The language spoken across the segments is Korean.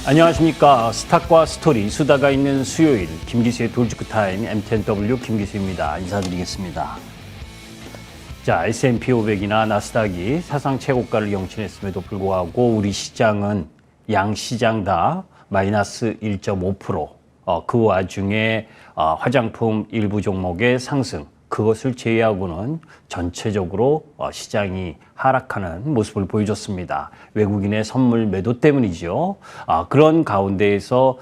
안녕하십니까. 스탁과 스토리, 수다가 있는 수요일 김기수의 돌직구타임 M10W 김기수입니다. 인사드리겠습니다. 자, S&P 500이나 나스닥이 사상 최고가를 경신했음에도 불구하고 우리 시장은 양시장 다 마이너스 1.5%, 그 와중에 화장품 일부 종목의 상승, 그것을 제외하고는 전체적으로 시장이 하락하는 모습을 보여줬습니다. 외국인의 선물 매도 때문이죠. 그런 가운데에서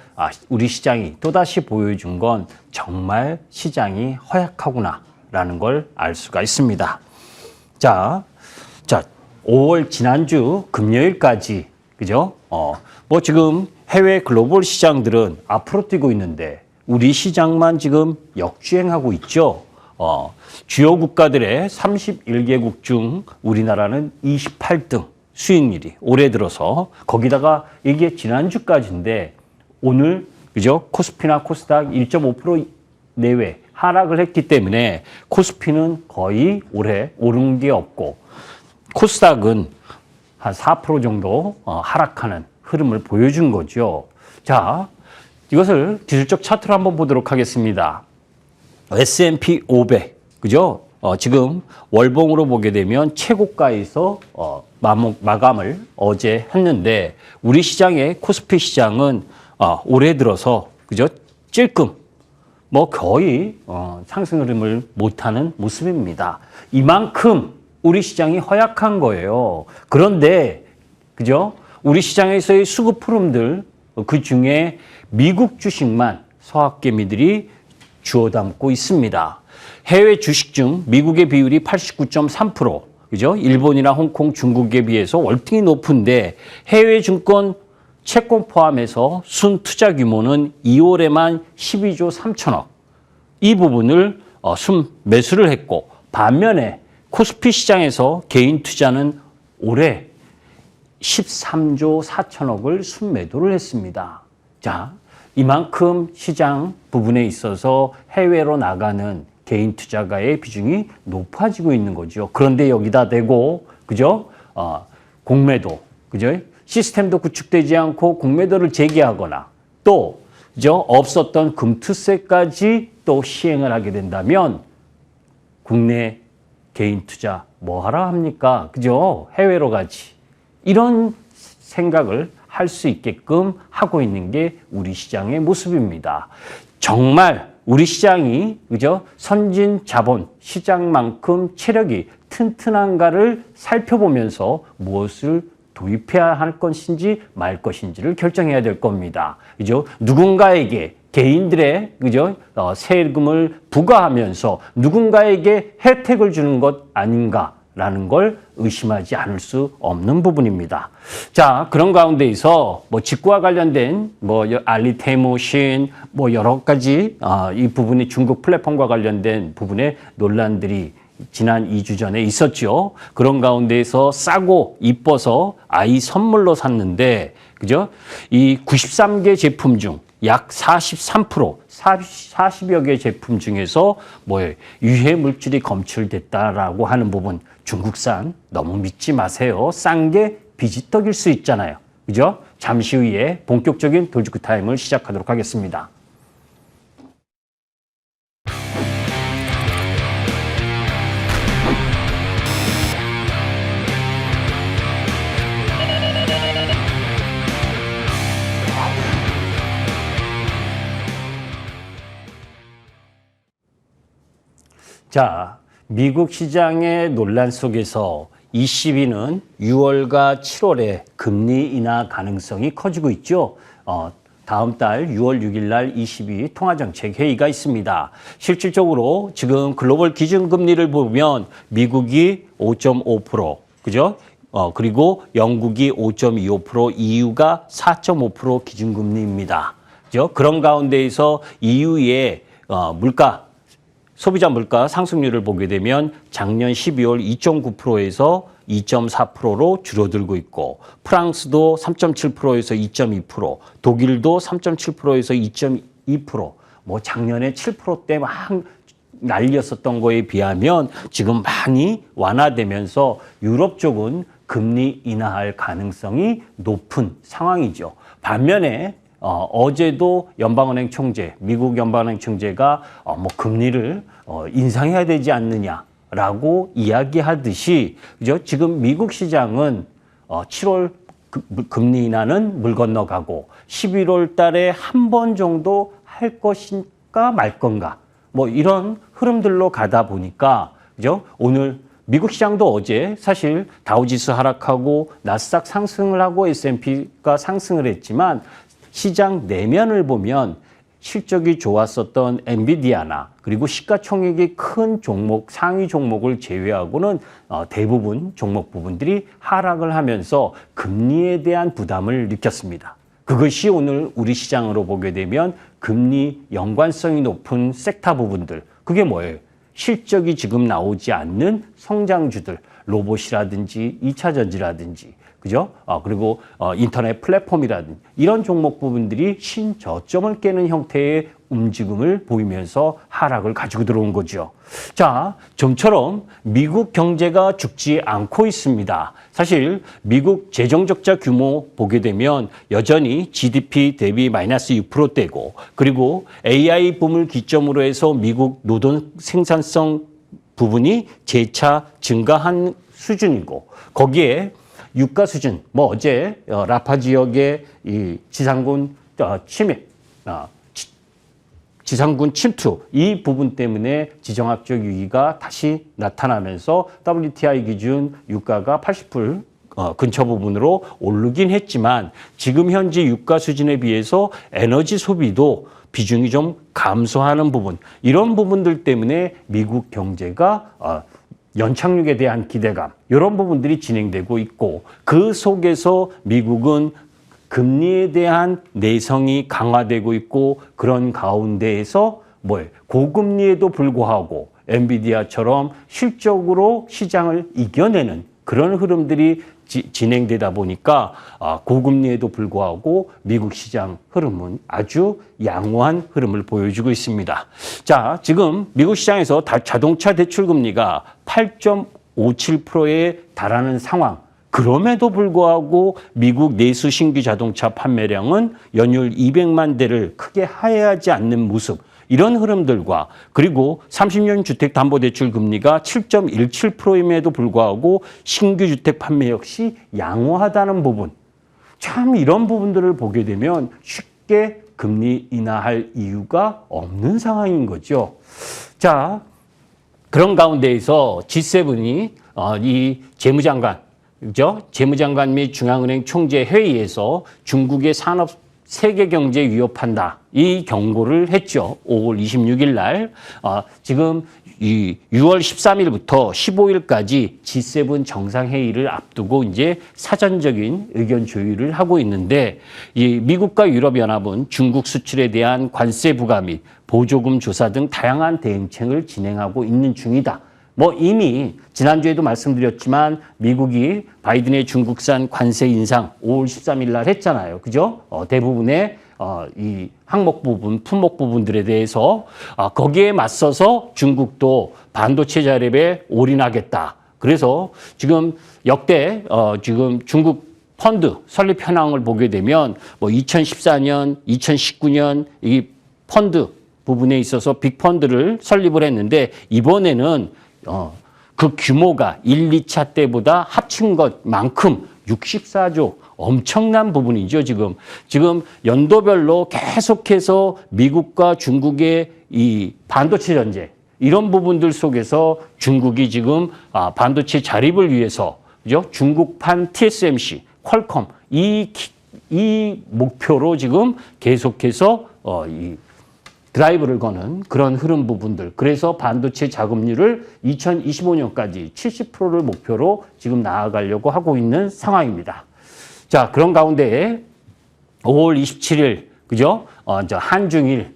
우리 시장이 또다시 보여준 건 정말 시장이 허약하구나라는 걸 알 수가 있습니다. 자, 5월 지난주 금요일까지, 그죠? 뭐 지금 해외 글로벌 시장들은 앞으로 뛰고 있는데 우리 시장만 지금 역주행하고 있죠. 주요 국가들의 31개국 중 우리나라는 28등 수익률이 올해 들어서, 거기다가 이게 지난주까지인데 오늘, 그죠? 코스피나 코스닥 1.5% 내외 하락을 했기 때문에 코스피는 거의 올해 오른 게 없고 코스닥은 한 4% 정도 하락하는 흐름을 보여준 거죠. 자, 이것을 기술적 차트로 한번 보도록 하겠습니다. S&P 500, 그죠? 지금 월봉으로 보게 되면 최고가에서 마감을 어제 했는데 우리 시장의 코스피 시장은 올해 들어서, 그죠? 찔끔 뭐 거의 상승 흐름을 못하는 모습입니다. 이만큼 우리 시장이 허약한 거예요. 그런데, 그죠? 우리 시장에서의 수급 흐름들, 그 중에 미국 주식만 서학개미들이 주워 담고 있습니다. 해외 주식 중 미국의 비율이 89.3%, 그죠? 일본이나 홍콩, 중국에 비해서 월등히 높은데 해외 증권 채권 포함해서 순 투자 규모는 2월에만 12조 3천억. 이 부분을 순 매수를 했고, 반면에 코스피 시장에서 개인 투자는 올해 13조 4천억을 순 매도를 했습니다. 자, 이만큼 시장 부분에 있어서 해외로 나가는 개인 투자가의 비중이 높아지고 있는 거죠. 그런데 여기다 대고, 그죠? 공매도, 그죠? 시스템도 구축되지 않고 공매도를 재개하거나 또, 그죠? 없었던 금투세까지 또 시행을 하게 된다면 국내 개인 투자 뭐 하라 합니까? 그죠? 해외로 가지. 이런 생각을 할 수 있게끔 하고 있는 게 우리 시장의 모습입니다. 정말 우리 시장이, 그죠? 선진 자본 시장만큼 체력이 튼튼한가를 살펴보면서 무엇을 도입해야 할 것인지 말 것인지를 결정해야 될 겁니다. 그죠? 누군가에게 개인들의, 그죠? 세금을 부과하면서 누군가에게 혜택을 주는 것 아닌가라는 걸 의심하지 않을 수 없는 부분입니다. 자, 그런 가운데에서 뭐 직구와 관련된 뭐 알리테모신 뭐 여러 가지 이 부분이 중국 플랫폼과 관련된 부분의 논란들이 지난 2주 전에 있었죠. 그런 가운데에서 싸고 이뻐서 아이 선물로 샀는데, 그죠? 이 93개 제품 중 약 43%, 40여 개 제품 중에서 유해 물질이 검출됐다라고 하는 부분, 중국산 너무 믿지 마세요. 싼 게 비지떡일 수 있잖아요. 그죠? 잠시 후에 본격적인 돌직구 타임을 시작하도록 하겠습니다. 자, 미국 시장의 논란 속에서 ECB는 6월과 7월에 금리 인하 가능성이 커지고 있죠. 다음 달 6월 6일 날 ECB 통화정책 회의가 있습니다. 실질적으로 지금 글로벌 기준금리를 보면 미국이 5.5%, 그죠? 그리고 영국이 5.25%, EU가 4.5% 기준금리입니다. 그죠? 그런 가운데에서 EU의 소비자 물가 상승률을 보게 되면 작년 12월 2.9%에서 2.4%로 줄어들고 있고, 프랑스도 3.7%에서 2.2%, 독일도 3.7%에서 2.2%, 뭐 작년에 7%대 막 난리였었던 거에 비하면 지금 많이 완화되면서 유럽 쪽은 금리 인하할 가능성이 높은 상황이죠. 반면에 어제도 연방은행 총재, 미국 연방은행 총재가 뭐 금리를 인상해야 되지 않느냐라고 이야기하듯이, 그죠? 지금 미국 시장은 7월 금리 인하는 물 건너가고 11월 달에 한 번 정도 할 것인가 말 건가, 뭐 이런 흐름들로 가다 보니까, 그죠? 오늘 미국 시장도 어제 사실 다우지수 하락하고 나스닥 상승을 하고 S&P가 상승을 했지만, 시장 내면을 보면 실적이 좋았었던 엔비디아나 그리고 시가총액이 큰 종목, 상위 종목을 제외하고는 대부분 종목 부분들이 하락을 하면서 금리에 대한 부담을 느꼈습니다. 그것이 오늘 우리 시장으로 보게 되면 금리 연관성이 높은 섹터 부분들, 그게 뭐예요? 실적이 지금 나오지 않는 성장주들, 로봇이라든지 2차 전지라든지, 그죠? 그리고 인터넷 플랫폼이라든지 이런 종목 부분들이 신저점을 깨는 형태의 움직임을 보이면서 하락을 가지고 들어온 거죠. 자, 좀처럼 미국 경제가 죽지 않고 있습니다. 사실 미국 재정적자 규모 보게 되면 여전히 GDP 대비 마이너스 6%대고, 그리고 AI 붐을 기점으로 해서 미국 노동 생산성 부분이 재차 증가한 수준이고, 거기에 유가 수준, 뭐 어제 라파 지역의 이 지상군 침입, 지상군 침투, 이 부분 때문에 지정학적 위기가 다시 나타나면서 WTI 기준 유가가 80불 근처 부분으로 오르긴 했지만, 지금 현재 유가 수준에 비해서 에너지 소비도 비중이 좀 감소하는 부분, 이런 부분들 때문에 미국 경제가 연착륙에 대한 기대감, 이런 부분들이 진행되고 있고, 그 속에서 미국은 금리에 대한 내성이 강화되고 있고, 그런 가운데에서 고금리에도 불구하고 엔비디아처럼 실적으로 시장을 이겨내는 그런 흐름들이 진행되다 보니까 고금리에도 불구하고 미국 시장 흐름은 아주 양호한 흐름을 보여주고 있습니다. 자, 지금 미국 시장에서 자동차 대출 금리가 8.57%에 달하는 상황. 그럼에도 불구하고 미국 내수 신규 자동차 판매량은 연율 200만 대를 크게 하회하지 않는 모습. 이런 흐름들과, 그리고 30년 주택담보대출 금리가 7.17%임에도 불구하고 신규 주택 판매 역시 양호하다는 부분. 참 이런 부분들을 보게 되면 쉽게 금리 인하할 이유가 없는 상황인 거죠. 자, 그런 가운데에서 G7이 이 재무장관, 그죠? 재무장관 및 중앙은행 총재 회의에서 중국의 산업 세계 경제에 위협한다, 이 경고를 했죠. 5월 26일 날. 지금 이 6월 13일부터 15일까지 G7 정상회의를 앞두고 이제 사전적인 의견 조율을 하고 있는데, 이 미국과 유럽연합은 중국 수출에 대한 관세 부과 및 보조금 조사 등 다양한 대응책을 진행하고 있는 중이다. 뭐 이미 지난주에도 말씀드렸지만 미국이 바이든의 중국산 관세 인상 5월 13일 날 했잖아요. 그죠? 대부분의 이 항목 부분, 품목 부분들에 대해서 거기에 맞서서 중국도 반도체 자립에 올인하겠다. 그래서 지금 역대 지금 중국 펀드 설립 현황을 보게 되면 뭐 2014년, 2019년 이 펀드 부분에 있어서 빅펀드를 설립을 했는데, 이번에는 그 규모가 1, 2차 때보다 합친 것만큼 64조, 엄청난 부분이죠. 지금 연도별로 계속해서 미국과 중국의 이 반도체 전쟁, 이런 부분들 속에서 중국이 지금 반도체 자립을 위해서, 그죠? 중국판 TSMC, 퀄컴, 이 목표로 지금 계속해서 이 드라이브를 거는 그런 흐름 부분들. 그래서 반도체 자금률을 2025년까지 70%를 목표로 지금 나아가려고 하고 있는 상황입니다. 자, 그런 가운데 5월 27일, 그죠? 한중일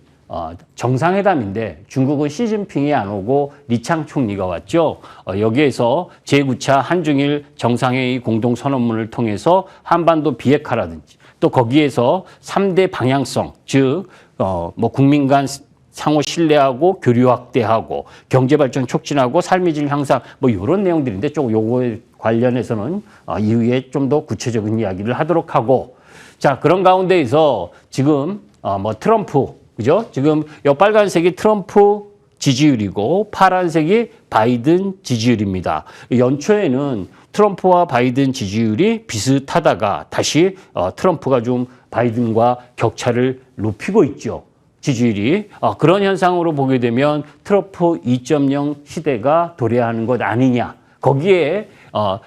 정상회담인데 중국은 시진핑이 안 오고 리창 총리가 왔죠. 여기에서 제9차 한중일 정상회의 공동선언문을 통해서 한반도 비핵화라든지, 또 거기에서 3대 방향성, 즉 뭐 국민 간 상호 신뢰하고 교류 확대하고 경제 발전 촉진하고 삶의 질 향상, 뭐 이런 내용들인데 조금 요거에 관련해서는 이후에 좀 더 구체적인 이야기를 하도록 하고, 자, 그런 가운데에서 지금 뭐 트럼프, 그죠? 지금 이 빨간색이 트럼프 지지율이고 파란색이 바이든 지지율입니다. 연초에는 트럼프와 바이든 지지율이 비슷하다가 다시 트럼프가 좀 바이든과 격차를 높이고 있죠. 지지율이. 그런 현상으로 보게 되면 트럼프 2.0 시대가 도래하는 것 아니냐. 거기에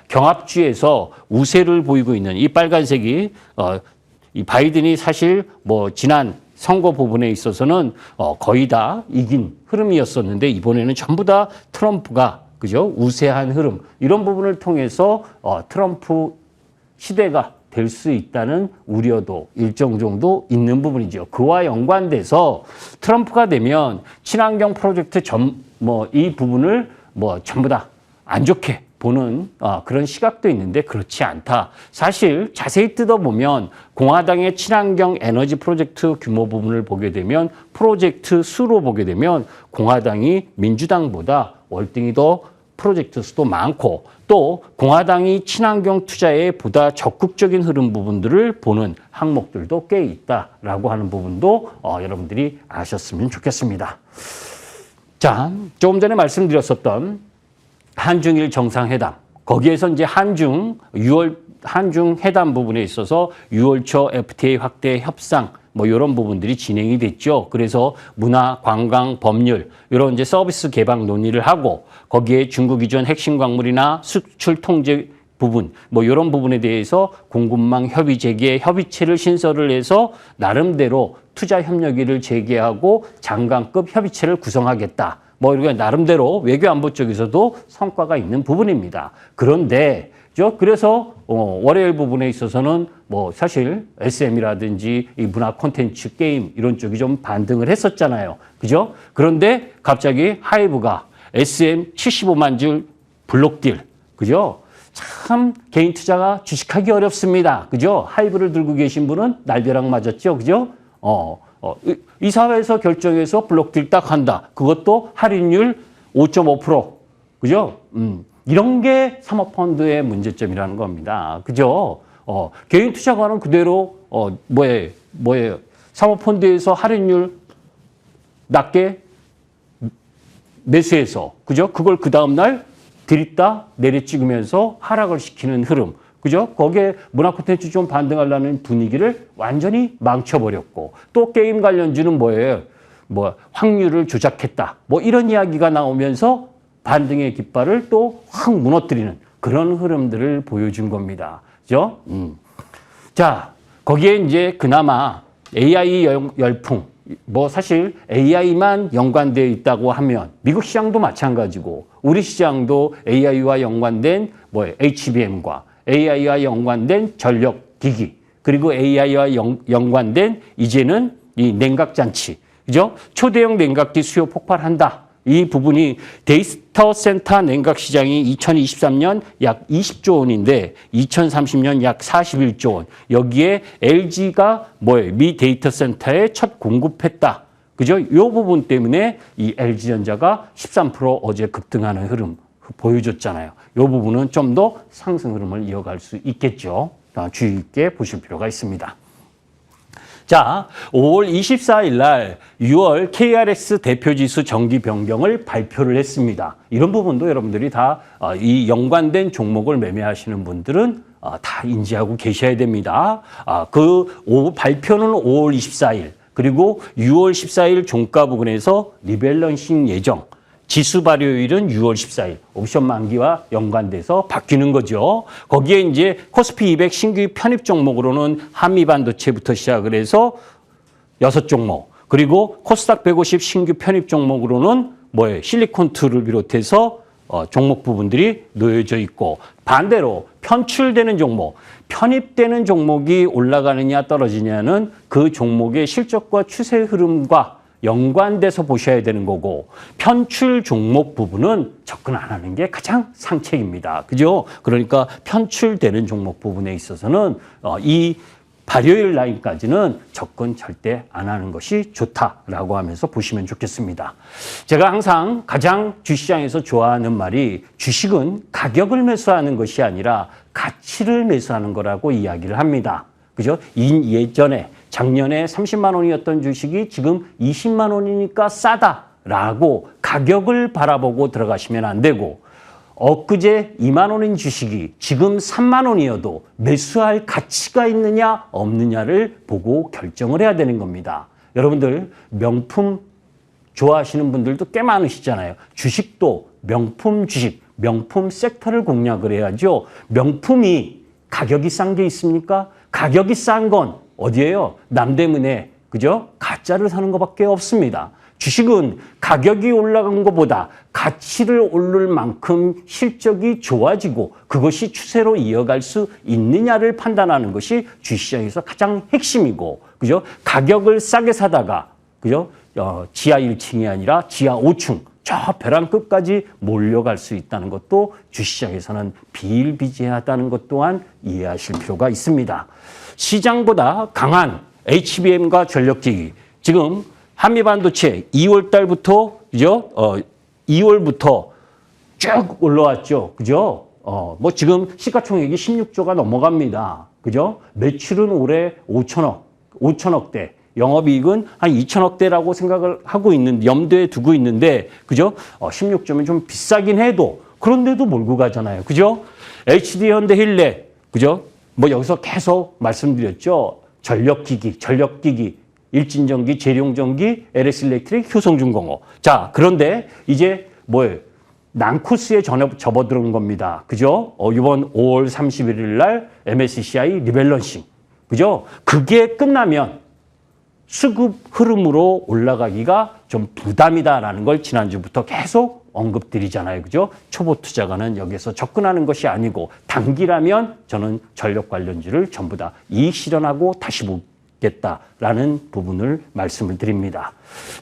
경합주에서 우세를 보이고 있는 이 빨간색이 이 바이든이 사실 뭐 지난 선거 부분에 있어서는 거의 다 이긴 흐름이었었는데 이번에는 전부 다 트럼프가 그죠? 우세한 흐름 이런 부분을 통해서 트럼프 시대가 될 수 있다는 우려도 일정 정도 있는 부분이죠. 그와 연관돼서 트럼프가 되면 친환경 프로젝트 이 부분을 전부 다 안 좋게 보는 그런 시각도 있는데 그렇지 않다. 사실 자세히 뜯어보면 공화당의 친환경 에너지 프로젝트 규모 부분을 보게 되면 프로젝트 수로 보게 되면 공화당이 민주당보다 월등히 더 프로젝트 수도 많고 또 공화당이 친환경 투자에 보다 적극적인 흐름 부분들을 보는 항목들도 꽤 있다라고 하는 부분도 여러분들이 아셨으면 좋겠습니다. 자, 조금 전에 말씀드렸었던 한중일 정상회담 거기에서 이제 한중 회담 부분에 있어서 6월 초 FTA 확대 협상 이런 부분들이 진행이 됐죠. 그래서 문화, 관광, 법률 이런 이제 서비스 개방 논의를 하고 거기에 중국 이전 핵심 광물이나 수출 통제 부분 이런 부분에 대해서 공급망 협의 재개 협의체를 신설을 해서 나름대로 투자 협력위를 재개하고 장관급 협의체를 구성하겠다. 이렇게 나름대로 외교안보 쪽에서도 성과가 있는 부분입니다. 그런데 그래서 월요일 부분에 있어서는 사실 SM이라든지 이 문화 콘텐츠 게임 이런 쪽이 좀 반등을 했었잖아요. 그죠? 그런데 갑자기 하이브가 SM 75만 줄 블록딜. 그죠? 참 개인 투자가 주식하기 어렵습니다. 그죠? 하이브를 들고 계신 분은 날벼락 맞았죠. 그죠? 이사회에서 결정해서 블록딜 딱 한다. 그것도 할인율 5.5%. 그죠? 이런 게 사모펀드의 문제점이라는 겁니다. 그죠? 개인 투자가는 그대로, 뭐예요? 사모펀드에서 할인율 낮게 매수해서, 그죠? 그걸 그 다음날 들이다 내려찍으면서 하락을 시키는 흐름. 그죠? 거기에 문화 콘텐츠 좀 반등하려는 분위기를 완전히 망쳐버렸고 또 게임 관련주는 뭐예요? 확률을 조작했다. 이런 이야기가 나오면서 반등의 깃발을 또 확 무너뜨리는 그런 흐름들을 보여준 겁니다. 그죠? 자, 거기에 이제 그나마 AI 열풍. 사실 AI만 연관되어 있다고 하면 미국 시장도 마찬가지고 우리 시장도 AI와 연관된 HBM과 AI와 연관된 전력기기 그리고 AI와 연관된 이제는 이 냉각장치 그죠? 초대형 냉각기 수요 폭발한다. 이 부분이 데이터 센터 냉각 시장이 2023년 약 20조 원인데 2030년 약 41조 원. 여기에 LG가 미 데이터 센터에 첫 공급했다. 그죠? 이 부분 때문에 이 LG전자가 13% 어제 급등하는 흐름 보여줬잖아요. 이 부분은 좀 더 상승 흐름을 이어갈 수 있겠죠. 주의 있게 보실 필요가 있습니다. 자, 5월 24일 날 6월 KRX 대표지수 정기 변경을 발표를 했습니다. 이런 부분도 여러분들이 다 이 연관된 종목을 매매하시는 분들은 다 인지하고 계셔야 됩니다. 발표는 5월 24일 그리고 6월 14일 종가 부근에서 리밸런싱 예정. 지수 발효일은 6월 14일 옵션 만기와 연관돼서 바뀌는 거죠. 거기에 이제 코스피 200 신규 편입 종목으로는 한미반도체부터 시작을 해서 6종목 그리고 코스닥 150 신규 편입 종목으로는 실리콘2를 비롯해서 종목 부분들이 놓여져 있고 반대로 편출되는 종목, 편입되는 종목이 올라가느냐 떨어지냐는 그 종목의 실적과 추세 흐름과 연관돼서 보셔야 되는 거고 편출 종목 부분은 접근 안 하는 게 가장 상책입니다. 그죠? 그러니까 편출되는 종목 부분에 있어서는 이 발효일 라인까지는 접근 절대 안 하는 것이 좋다라고 하면서 보시면 좋겠습니다. 제가 항상 가장 주시장에서 좋아하는 말이 주식은 가격을 매수하는 것이 아니라 가치를 매수하는 거라고 이야기를 합니다. 그죠? 예전에 작년에 30만 원이었던 주식이 지금 20만 원이니까 싸다라고 가격을 바라보고 들어가시면 안 되고, 엊그제 2만 원인 주식이 지금 3만 원이어도 매수할 가치가 있느냐 없느냐를 보고 결정을 해야 되는 겁니다. 여러분들 명품 좋아하시는 분들도 꽤 많으시잖아요. 주식도 명품 주식, 명품 섹터를 공략을 해야죠. 명품이 가격이 싼 게 있습니까? 가격이 싼 건 어디예요? 남대문에, 그죠? 가짜를 사는 것밖에 없습니다. 주식은 가격이 올라간 것보다 가치를 오를 만큼 실적이 좋아지고 그것이 추세로 이어갈 수 있느냐를 판단하는 것이 주식시장에서 가장 핵심이고, 그죠? 가격을 싸게 사다가, 그죠? 지하 1층이 아니라 지하 5층, 저 벼랑 끝까지 몰려갈 수 있다는 것도 주식시장에서는 비일비재하다는 것 또한 이해하실 필요가 있습니다. 시장보다 강한 HBM과 전력기기, 지금 한미반도체 2월 달부터, 그죠? 2월부터 쭉 올라왔죠. 그죠? 뭐 지금 시가총액이 16조가 넘어갑니다. 그죠? 매출은 올해 5천억대. 영업이익은 한 2천억대라고 생각을 하고 있는, 염두에 두고 있는데, 그죠? 16조면 좀 비싸긴 해도, 그런데도 몰고 가잖아요. 그죠? HD 현대 힐레, 그죠? 뭐 여기서 계속 말씀드렸죠. 전력기기, 일진전기, 재룡전기, LS 일렉트릭, 효성중공업. 자, 그런데 이제 뭐예요? 난코스에 접어들은 겁니다. 그죠? 이번 5월 31일 날 MSCI 리밸런싱. 그죠? 그게 끝나면 수급 흐름으로 올라가기가 좀 부담이다라는 걸 지난주부터 계속 언급드리잖아요. 그죠? 초보 투자가는 여기서 접근하는 것이 아니고, 단기라면 저는 전력 관련주를 전부 다 이익 실현하고 다시 보겠다라는 부분을 말씀을 드립니다.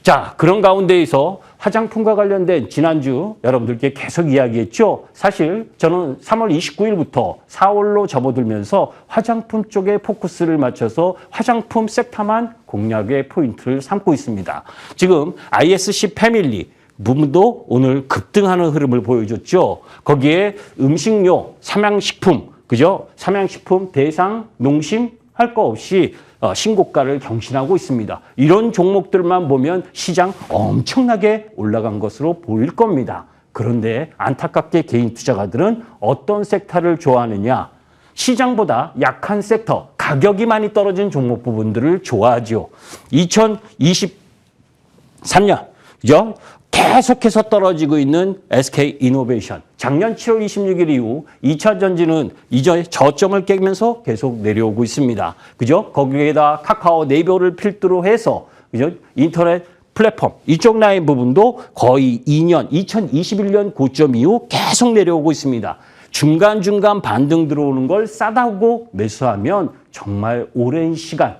자, 그런 가운데에서 화장품과 관련된 지난주 여러분들께 계속 이야기했죠. 사실 저는 3월 29일부터 4월로 접어들면서 화장품 쪽에 포커스를 맞춰서 화장품 섹터만 공략의 포인트를 삼고 있습니다. 지금 ISC 패밀리 부분도 오늘 급등하는 흐름을 보여줬죠. 거기에 음식료, 삼양식품, 그죠? 삼양식품, 대상, 농심 할 거 없이 신고가를 경신하고 있습니다. 이런 종목들만 보면 시장 엄청나게 올라간 것으로 보일 겁니다. 그런데 안타깝게 개인 투자가들은 어떤 섹터를 좋아하느냐? 시장보다 약한 섹터, 가격이 많이 떨어진 종목 부분들을 좋아하죠. 2023년, 그죠? 계속해서 떨어지고 있는 SK이노베이션. 작년 7월 26일 이후 2차 전지는 이제 저점을 깨면서 계속 내려오고 있습니다. 그죠? 거기에다 카카오 네이버를 필두로 해서, 그죠? 인터넷 플랫폼 이쪽 라인 부분도 거의 2021년 고점 이후 계속 내려오고 있습니다. 중간중간 반등 들어오는 걸 싸다고 매수하면 정말 오랜 시간,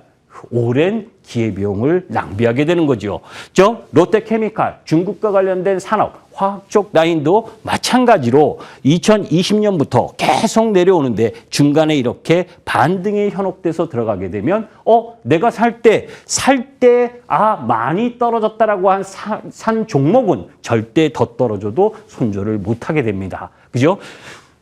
오랜 기회비용을 낭비하게 되는 거죠. 롯데케미칼, 중국과 관련된 산업, 화학 쪽 라인도 마찬가지로 2020년부터 계속 내려오는데 중간에 이렇게 반등이 현혹돼서 들어가게 되면 내가 살 때 많이 떨어졌다라고 산 종목은 절대 더 떨어져도 손절을 못하게 됩니다. 그죠?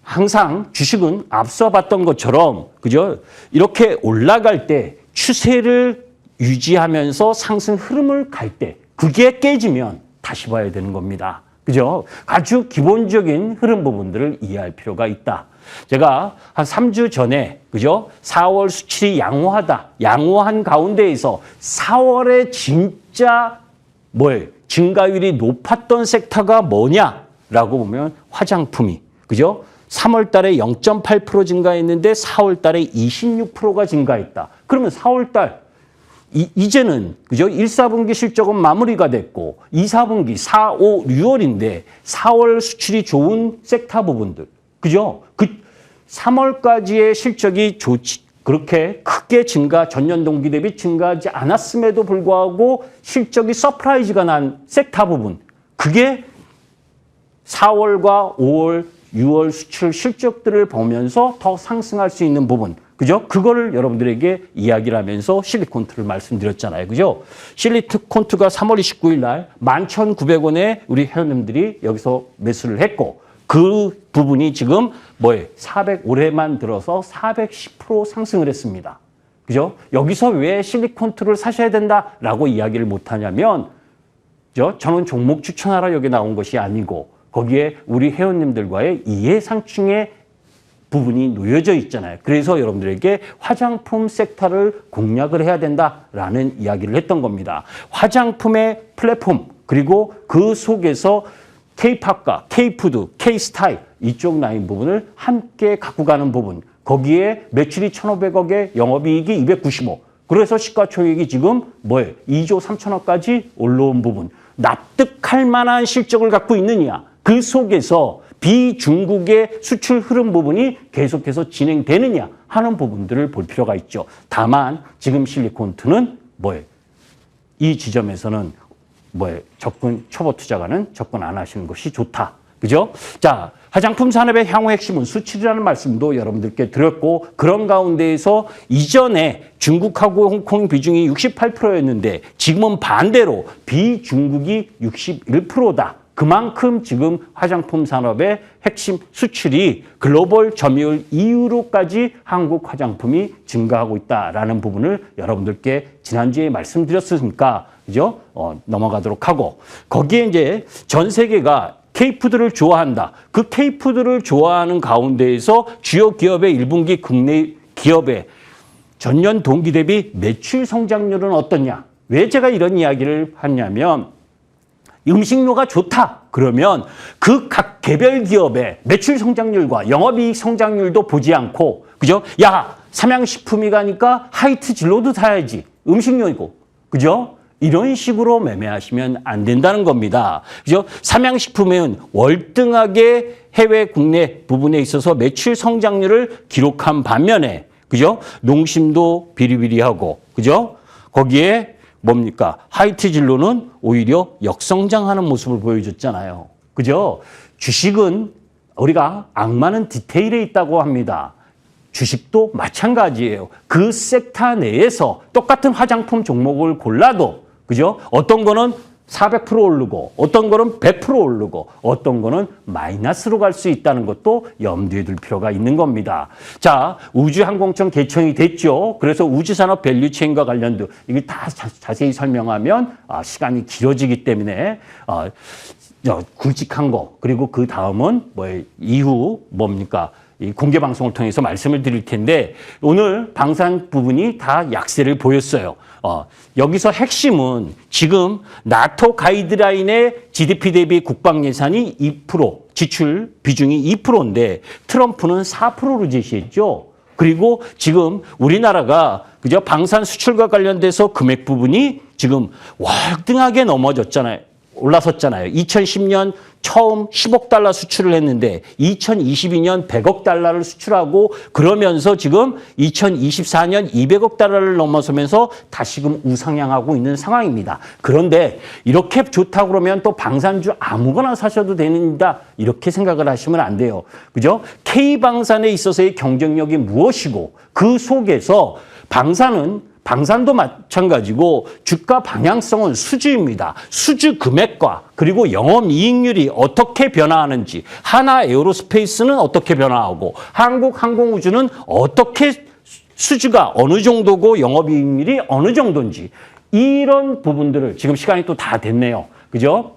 항상 주식은 앞서 봤던 것처럼, 그죠? 이렇게 올라갈 때 추세를 유지하면서 상승 흐름을 갈 때 그게 깨지면 다시 봐야 되는 겁니다. 그죠? 아주 기본적인 흐름 부분들을 이해할 필요가 있다. 제가 한 3주 전에, 그죠? 4월 수출이 양호한 가운데에서 4월에 진짜 증가율이 높았던 섹터가 뭐냐라고 보면 화장품이, 그죠? 3월 달에 0.8% 증가했는데 4월 달에 26%가 증가했다. 그러면 4월 달 이제는, 그죠? 1, 4분기 실적은 마무리가 됐고 2, 4분기 4, 5, 6월인데 4월 수출이 좋은 섹터 부분들, 그죠? 3월까지의 실적이 그렇게 크게 전년 동기 대비 증가하지 않았음에도 불구하고 실적이 서프라이즈가 난 섹터 부분, 그게 4월과 5월, 6월 수출 실적들을 보면서 더 상승할 수 있는 부분, 그죠? 그거를 여러분들에게 이야기를 하면서 실리콘트를 말씀드렸잖아요. 그죠? 실리콘트가 3월 29일 날 11,900원에 우리 회원님들이 여기서 매수를 했고, 그 부분이 지금 뭐예요? 올해만 들어서 410% 상승을 했습니다. 그죠? 여기서 왜 실리콘트를 사셔야 된다라고 이야기를 못 하냐면, 저는 종목 추천하러 여기 나온 것이 아니고, 거기에 우리 회원님들과의 이해상충의 부분이 놓여져 있잖아요. 그래서 여러분들에게 화장품 섹터를 공략을 해야 된다라는 이야기를 했던 겁니다. 화장품의 플랫폼, 그리고 그 속에서 K-팝과 K-푸드, K-스타일 이쪽 라인 부분을 함께 갖고 가는 부분, 거기에 매출이 1,500억에 영업이익이 295. 그래서 시가총액이 지금 뭐예요? 2조 3천억까지 올라온 부분. 납득할 만한 실적을 갖고 있느냐? 그 속에서 비중국의 수출 흐름 부분이 계속해서 진행되느냐 하는 부분들을 볼 필요가 있죠. 다만 지금 실리콘트는 뭐예요? 이 지점에서는 뭐예요? 초보 투자가는 접근 안 하시는 것이 좋다. 그죠? 자, 화장품 산업의 향후 핵심은 수출이라는 말씀도 여러분들께 드렸고, 그런 가운데에서 이전에 중국하고 홍콩 비중이 68%였는데 지금은 반대로 비중국이 61%다. 그만큼 지금 화장품 산업의 핵심 수출이 글로벌 점유율 이후로까지 한국 화장품이 증가하고 있다라는 부분을 여러분들께 지난주에 말씀드렸으니까, 그죠? 넘어가도록 하고, 거기에 이제 전 세계가 K푸드를 좋아한다. 그 K푸드를 좋아하는 가운데에서 주요 기업의 1분기 국내 기업의 전년 동기 대비 매출 성장률은 어떻냐? 왜 제가 이런 이야기를 하냐면, 음식료가 좋다. 그러면 그 각 개별 기업의 매출 성장률과 영업이익 성장률도 보지 않고, 그죠? 야, 삼양식품이 가니까 하이트 진로도 사야지. 음식료이고. 그죠? 이런 식으로 매매하시면 안 된다는 겁니다. 그죠? 삼양식품은 월등하게 해외 국내 부분에 있어서 매출 성장률을 기록한 반면에, 그죠? 농심도 비리비리하고, 그죠? 거기에 뭡니까? 하이트 진로는 오히려 역성장하는 모습을 보여줬잖아요. 그죠? 주식은 우리가 악마는 디테일에 있다고 합니다. 주식도 마찬가지예요. 그 섹터 내에서 똑같은 화장품 종목을 골라도, 그죠? 어떤 거는 400% 오르고, 어떤 거는 100% 오르고, 어떤 거는 마이너스로 갈 수 있다는 것도 염두에 둘 필요가 있는 겁니다. 자, 우주항공청 개청이 됐죠. 그래서 우주산업 밸류체인과 관련도 이게 다 자세히 설명하면 시간이 길어지기 때문에 굵직한 거, 그리고 그 다음은 이후 뭡니까? 이 공개 방송을 통해서 말씀을 드릴 텐데, 오늘 방산 부분이 다 약세를 보였어요. 여기서 핵심은 지금 나토 가이드라인의 GDP 대비 국방 예산이 2%, 지출 비중이 2%인데 트럼프는 4%로 제시했죠. 그리고 지금 우리나라가 그죠? 방산 수출과 관련돼서 금액 부분이 지금 월등하게 올라섰잖아요. 2010년 처음 10억 달러 수출을 했는데 2022년 100억 달러를 수출하고, 그러면서 지금 2024년 200억 달러를 넘어서면서 다시금 우상향하고 있는 상황입니다. 그런데 이렇게 좋다고 그러면 또 방산주 아무거나 사셔도 되는다, 이렇게 생각을 하시면 안 돼요. 그죠? K방산에 있어서의 경쟁력이 무엇이고, 그 속에서 방산도 마찬가지고 주가 방향성은 수주입니다. 수주 금액과 그리고 영업이익률이 어떻게 변화하는지, 하나 에어로스페이스는 어떻게 변화하고, 한국항공우주는 어떻게 수주가 어느 정도고 영업이익률이 어느 정도인지, 이런 부분들을 지금 시간이 또 다 됐네요. 그죠?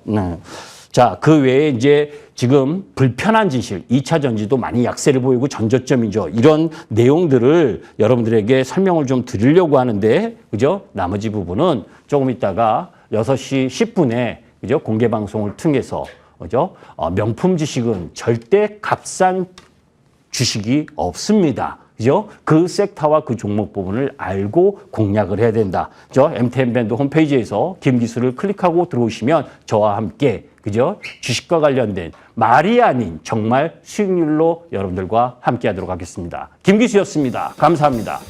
자, 그 외에 이제 지금 불편한 진실, 2차 전지도 많이 약세를 보이고 전저점이죠. 이런 내용들을 여러분들에게 설명을 좀 드리려고 하는데, 그죠? 나머지 부분은 조금 있다가 6시 10분에, 그죠? 공개 방송을 통해서, 그죠? 명품 주식은 절대 값싼 주식이 없습니다. 그죠? 그 섹터와 그 종목 부분을 알고 공략을 해야 된다. MTN밴드 홈페이지에서 김기수를 클릭하고 들어오시면 저와 함께, 그죠? 주식과 관련된 말이 아닌 정말 수익률로 여러분들과 함께 하도록 하겠습니다. 김기수였습니다. 감사합니다.